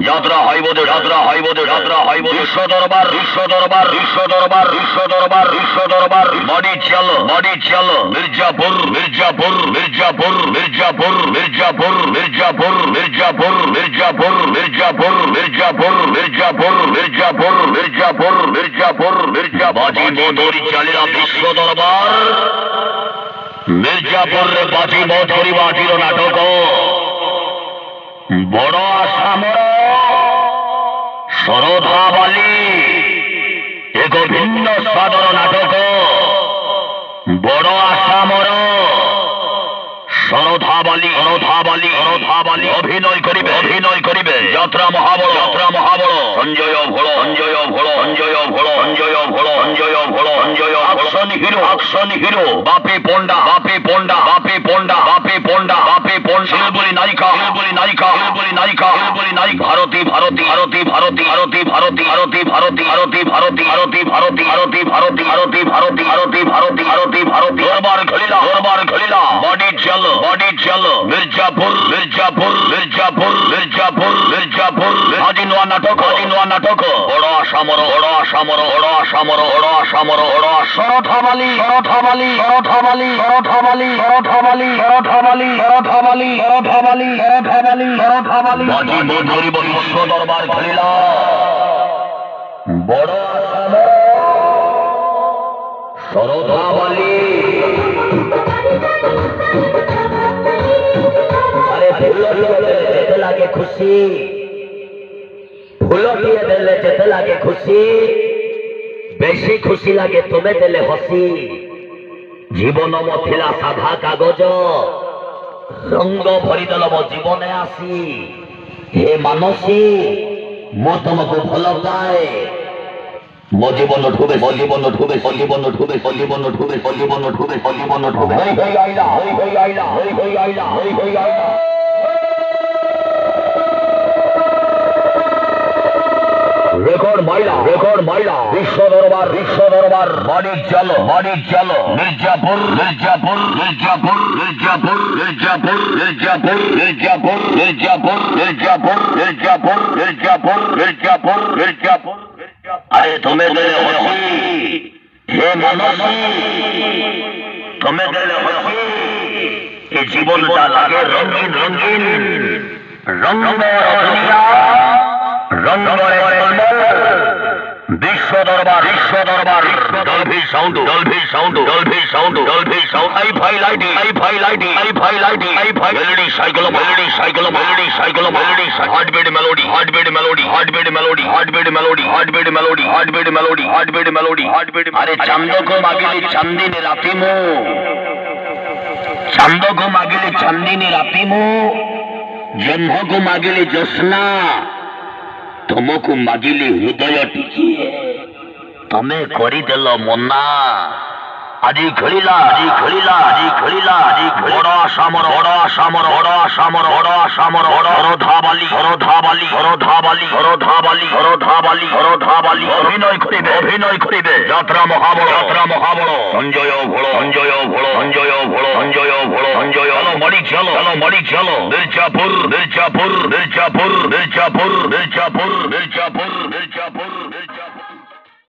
যাত্রা হাইবোদে যাত্রা হাইবোদে যাত্রা হাইবোদে বিশ্ব দরবার বিশ্ব দরবার বিশ্ব দরবার বিশ্ব দরবার বিশ্ব দরবার বডি চলো মির্জাপুর মির্জাপুর মির্জাপুর মির্জাপুর মির্জাপুর মির্জাপুর মির্জাপুর মির্জাপুর মির্জাপুর মির্জাপুর মির্জাপুর মির্জাপুর মির্জাপুর মির্জাপুর মির্জা বাজি মোদরি চালিরা বিশ্ব দরবার মির্জাপুর রে বাজি মোদরি বাজির নাটক বড় আসামর শরধাবালী এক ভিন্ন স্বাদর নাটক বড় আসামর শরধাবালী শরধাবালী শরধাবালী অভিনয় করিবে যাত্রা মহাবড় সঞ্জয় ভোল সঞ্জয় ভোল সঞ্জয় ভোল সঞ্জয় ভোল সঞ্জয় ভোল সঞ্জয় আকশন হিরো বাপি পন্ডা বাপি পন্ডা বাপি পন্ডা বাপি পন্ডা বাপি পন্ডা শিলবলি নায়িকা শিলবলি নায়িকা শিলবলি নায়িকা শিলবলি নায়িকা ভারতী ভারতী ভারতী ভারতী ভারতী ভারতী ভারতী ভারতী ভারতী ভারতী ভারতী ভারতী ভারতী ভারতী ভারতী ভারতী ভারতী ভারতী ভারতী দরবার খলিলা বডি চল মির্জাপুর মির্জাপুর মির্জাপুর মির্জাপুর মির্জাপুর আজিনোয়া নাটক বড় আসামর বড় আসামর বড় আসামর বড় আসামর বড় শরধাবালী শরধাবালী শরধাবালী শরধাবালী শরধাবালী শরধাবালী শরধাবালী শরধাবালী শরধাবালী শরধাবালী বাজি মোদরি বিশ্ব দরবার খলিলা বড় আসামর শরধাবালী লাগে খুশি ফুল দিয়ে দেলে যেতে লাগে খুশি বেশি খুশি লাগে তুমি দেলে হসি জীবন মথিলা সাধা কাগজ রঙ্গ ভরিদেল মো জীবনে আসি হে মানসী মো তোমাকে ভাল পাଏ ମୋ ଜୀବନ ଠୁବେ ମୋ ଜୀବନ ଠୁବେ ମୋ ଜୀବନ ଠୁବେ ମୋ ଜୀବନ ଠୁବେ ମୋ ଜୀବନ ଠୁବେ ମୋ ଜୀବନ ଠୁବେ ହୋଇ ଆଇଲା ହୋଇ ଆଇଲା ହୋଇ ଆଇଲା ହୋଇ ଆଇଲା রেকর্ড মাইলা বিশ্ব দরবার বডি চলো মির্জাপুর মির্জাপুর মির্জাপুর মির্জাপুর মির্জাপুর মির্জাপুর মির্জাপুর মির্জাপুর মির্জাপুর মির্জাপুর মির্জাপুর মির্জাপুর মির্জাপুর আরে তুমি গেলে হসি হে মানসী তুমি গেলে হসি এই জীবনটা লাগে রঙিন রঙিন বিশ্ব দরবার Dolby sound hi fi lighting melody cycle heartbeat melody আরে চান্দকো মাগিলি চান্দিনী রাতিমু জহ্নকু মাগিলি জ্যোৎস্না तुमको मागिली हृदय टिकिए तमे करिदेल मना আজি খেলিলা বড় আসামর অভিনয় করিবে যাত্রা মহাবড় সঞ্জয় ভোল মরি চলো মির্জাপুর